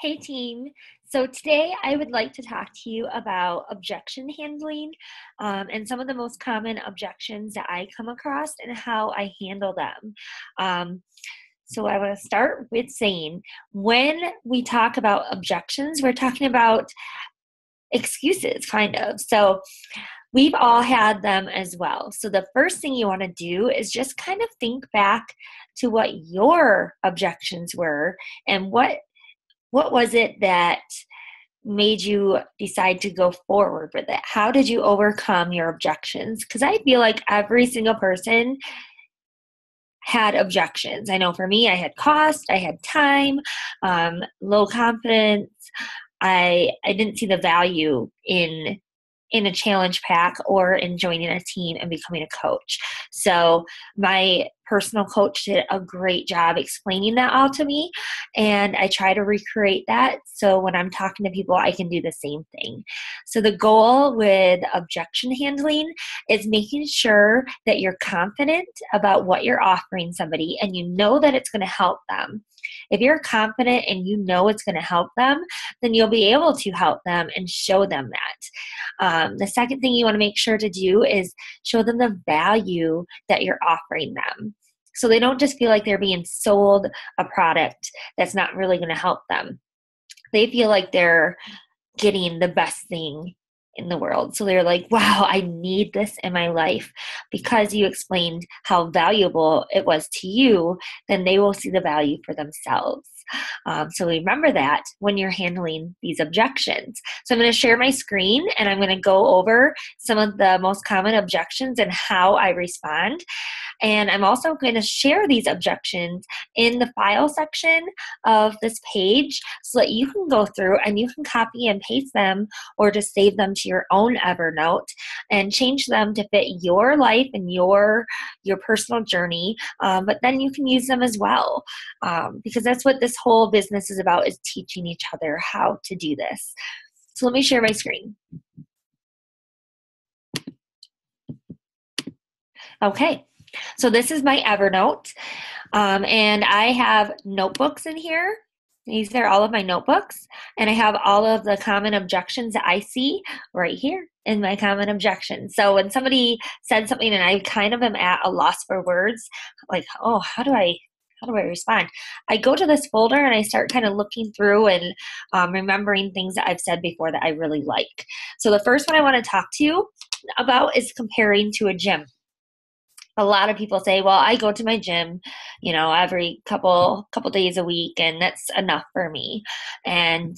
Hey team. So today I would like to talk to you about objection handling and some of the most common objections that I come across and how I handle them. Um, so I want to start with saying when we talk about objections, we're talking about excuses, kind of. So we've all had them as well. So the first thing you want to do is just kind of think back to what your objections were and what was it that made you decide to go forward with it? How did you overcome your objections? Because I feel like every single person had objections. I know for me, I had cost, I had time, low confidence. I didn't see the value in a challenge pack or in joining a team and becoming a coach. So my personal coach did a great job explaining that all to me, and I try to recreate that so when I'm talking to people I can do the same thing. So the goal with objection handling is making sure that you're confident about what you're offering somebody and you know that it's going to help them. If you're confident and you know it's going to help them, then you'll be able to help them and show them that. The second thing you want to make sure to do is show them the value that you're offering them. So they don't just feel like they're being sold a product that's not really going to help them. They feel like they're getting the best thing in the world. So they're like, wow, I need this in my life. Because you explained how valuable it was to you, then they will see the value for themselves. So remember that when you're handling these objections. So I'm going to share my screen and I'm going to go over some of the most common objections and how I respond. And I'm also going to share these objections in the file section of this page so that you can go through and you can copy and paste them or just save them to your own Evernote and change them to fit your life and your personal journey. But then you can use them as well because that's what this whole business is about, is teaching each other how to do this. So let me share my screen. Okay. So this is my Evernote, and I have notebooks in here. These are all of my notebooks, and I have all of the common objections that I see right here in my common objections. So when somebody said something and I kind of am at a loss for words, like, oh, how do I respond? I go to this folder and I start kind of looking through and remembering things that I've said before that I really like. So the first one I want to talk to you about is comparing to a gym. A lot of people say, well, I go to my gym, every couple days a week, and that's enough for me. And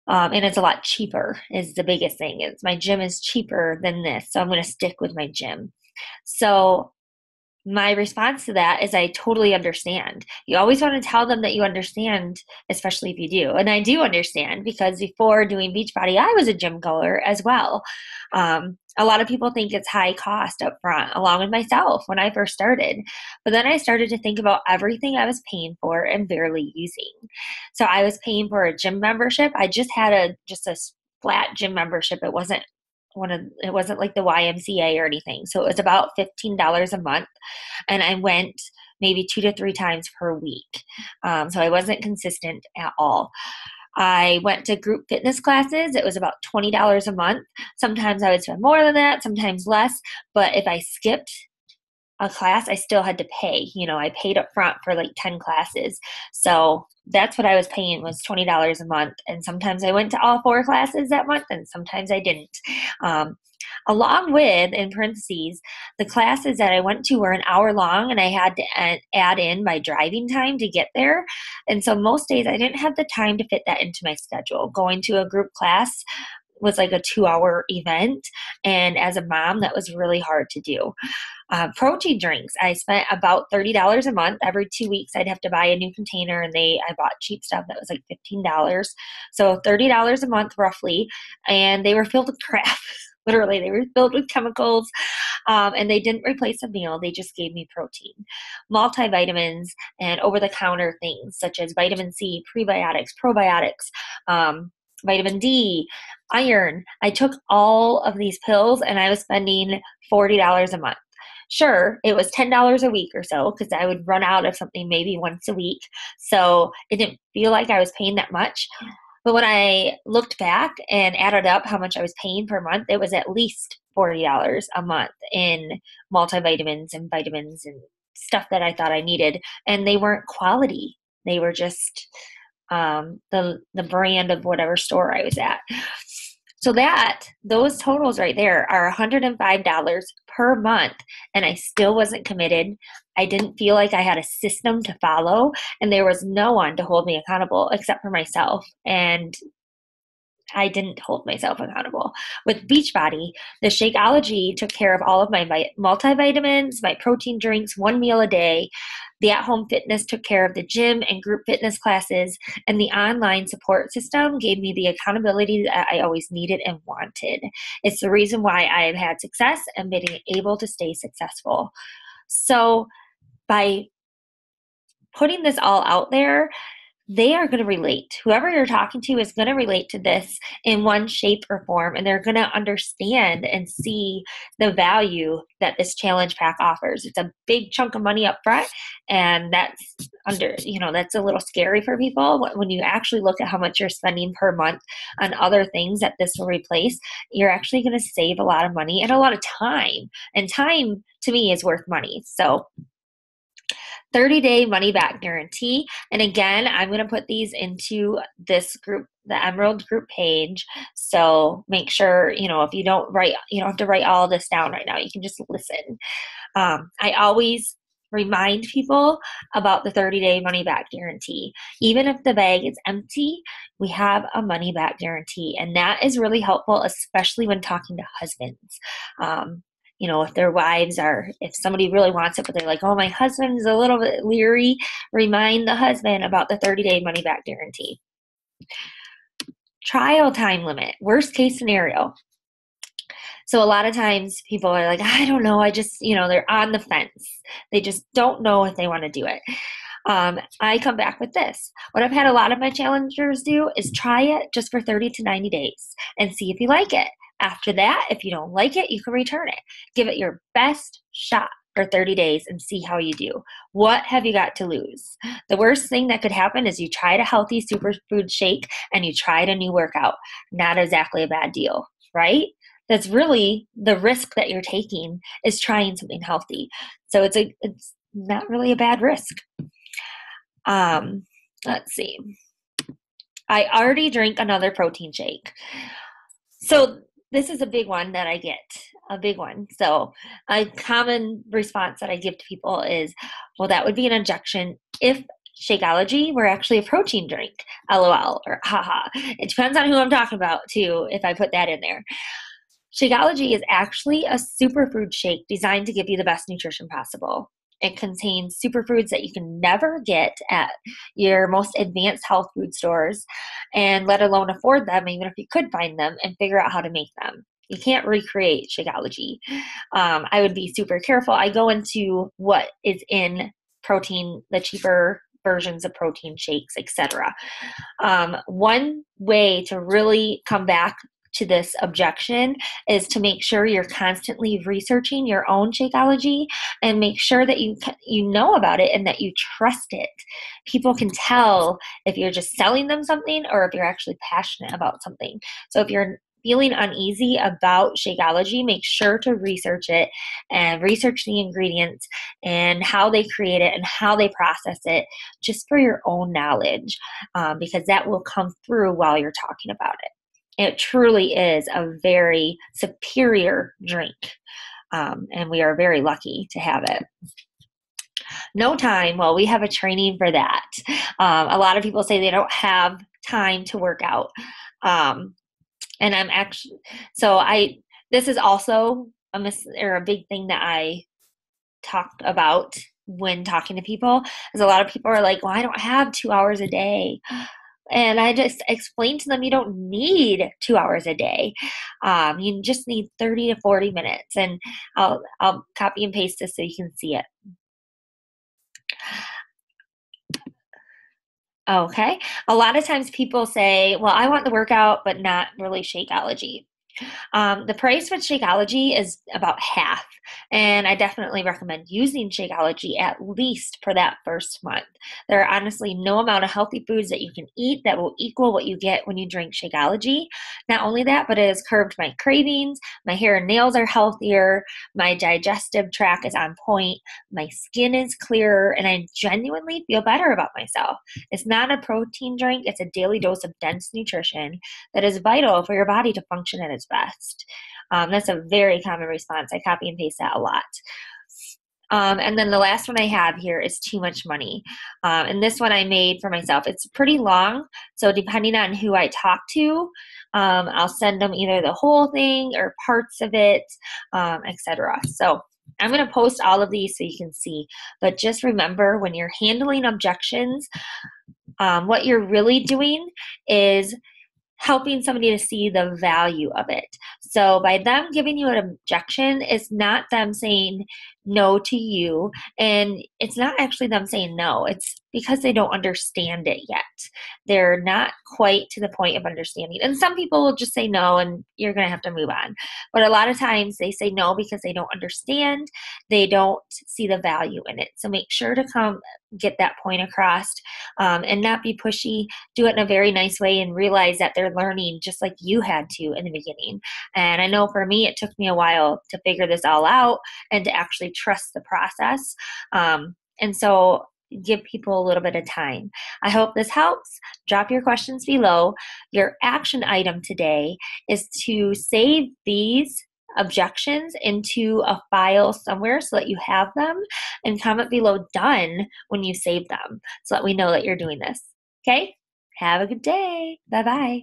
it's a lot cheaper is the biggest thing. Is my gym is cheaper than this, so I'm going to stick with my gym. So my response to that is I totally understand. You always want to tell them that you understand, especially if you do. And I do understand because before doing Beachbody, I was a gym goer as well. A lot of people think it's high cost up front, along with myself when I first started. But then I started to think about everything I was paying for and barely using. So I was paying for a gym membership. I just had a flat gym membership. It wasn't like the YMCA or anything. So it was about $15 a month. And I went maybe 2 to 3 times per week. So I wasn't consistent at all. I went to group fitness classes. It was about $20 a month. Sometimes I would spend more than that, sometimes less. But if I skipped a class, I still had to pay. I paid up front for like 10 classes. So that's what I was paying, was $20 a month. And sometimes I went to all 4 classes that month and sometimes I didn't. Along with, in parentheses, the classes that I went to were an hour long and I had to add in my driving time to get there. And so most days I didn't have the time to fit that into my schedule. Going to a group class was like a 2-hour event. And as a mom, that was really hard to do. Protein drinks. I spent about $30 a month. Every 2 weeks, I'd have to buy a new container, and I bought cheap stuff that was like $15. So $30 a month roughly, and they were filled with crap. Literally, they were filled with chemicals, and they didn't replace a meal. They just gave me protein, multivitamins, and over-the-counter things such as vitamin C, prebiotics, probiotics, vitamin D, iron. I took all of these pills, and I was spending $40 a month. Sure, it was $10 a week or so because I would run out of something maybe once a week. So it didn't feel like I was paying that much. But when I looked back and added up how much I was paying per month, it was at least $40 a month in multivitamins and vitamins and stuff that I thought I needed. And they weren't quality. They were just the brand of whatever store I was at. So those totals right there are $105 per month, and I still wasn't committed. I didn't feel like I had a system to follow, and there was no one to hold me accountable except for myself. And I didn't hold myself accountable. With Beachbody, the Shakeology took care of all of my multivitamins, my protein drinks, one meal a day. The at-home fitness took care of the gym and group fitness classes, and the online support system gave me the accountability that I always needed and wanted. It's the reason why I have had success and been able to stay successful. So by putting this all out there, they are going to relate. Whoever you're talking to is going to relate to this in one shape or form, and they're going to understand and see the value that this challenge pack offers. It's a big chunk of money up front, and that's a little scary for people. When you actually look at how much you're spending per month on other things that this will replace, you're actually going to save a lot of money and a lot of time. And time, to me, is worth money. So 30-day money back guarantee. And again, I'm going to put these into this group, the Emerald group page. So make sure, if you don't have to write all this down right now. You can just listen. I always remind people about the 30-day money back guarantee. Even if the bag is empty, we have a money back guarantee. And that is really helpful, especially when talking to husbands. If somebody really wants it, but they're like, oh, my husband's a little bit leery, remind the husband about the 30-day money back guarantee. Trial time limit, worst case scenario. So a lot of times people are like, I don't know. They're on the fence. They just don't know if they want to do it. I come back with this. What I've had a lot of my challengers do is try it just for 30 to 90 days and see if you like it. After that, if you don't like it, you can return it. Give it your best shot for 30 days and see how you do. What have you got to lose? The worst thing that could happen is you tried a healthy superfood shake and you tried a new workout. Not exactly a bad deal, right? That's really the risk that you're taking, is trying something healthy. So it's not really a bad risk. Let's see. I already drink another protein shake. So this is a big one that I get, a big one. So a common response that I give to people is, well, that would be an objection if Shakeology were actually a protein drink, LOL, or haha. It depends on who I'm talking about, too, if I put that in there. Shakeology is actually a superfood shake designed to give you the best nutrition possible. It contains superfoods that you can never get at your most advanced health food stores, and let alone afford them, even if you could find them and figure out how to make them. You can't recreate Shakeology. I would be super careful. I go into what is in protein, the cheaper versions of protein shakes, etc. One way to really come back to this objection is to make sure you're constantly researching your own Shakeology and make sure that you know about it and that you trust it. People can tell if you're just selling them something or if you're actually passionate about something. So if you're feeling uneasy about Shakeology, make sure to research it and research the ingredients and how they create it and how they process it, just for your own knowledge, because that will come through while you're talking about it. It truly is a very superior drink, and we are very lucky to have it. No time. Well, we have a training for that. A lot of people say they don't have time to work out. And I'm actually, this is also a big thing that I talk about when talking to people, is a lot of people are like, well, I don't have 2 hours a day. And I just explained to them, you don't need 2 hours a day. You just need 30 to 40 minutes. And I'll copy and paste this so you can see it. Okay. A lot of times people say, well, I want the workout, but not really Shakeology. The price with Shakeology is about half, and I definitely recommend using Shakeology at least for that first month. There are honestly no amount of healthy foods that you can eat that will equal what you get when you drink Shakeology. Not only that, but it has curbed my cravings, my hair and nails are healthier, my digestive tract is on point, my skin is clearer, and I genuinely feel better about myself. It's not a protein drink, it's a daily dose of dense nutrition that is vital for your body to function at its best. That's a very common response. I copy and paste that a lot. And then the last one I have here is too much money. And this one I made for myself. It's pretty long, so depending on who I talk to, I'll send them either the whole thing or parts of it, etc. So I'm going to post all of these so you can see. But just remember, when you're handling objections, what you're really doing is helping somebody to see the value of it. So by them giving you an objection, it's not them saying no to you, and it's not actually them saying no. It's because they don't understand it yet. They're not quite to the point of understanding. And some people will just say no and you're going to have to move on. But a lot of times they say no because they don't understand. They don't see the value in it. So make sure to come get that point across, and not be pushy. Do it in a very nice way and realize that they're learning just like you had to in the beginning. And I know for me, it took me a while to figure this all out and to actually trust the process. And so give people a little bit of time. I hope this helps. Drop your questions below. Your action item today is to save these objections into a file somewhere so that you have them, and comment below done when you save them so that we know that you're doing this. Okay? Have a good day. Bye-bye.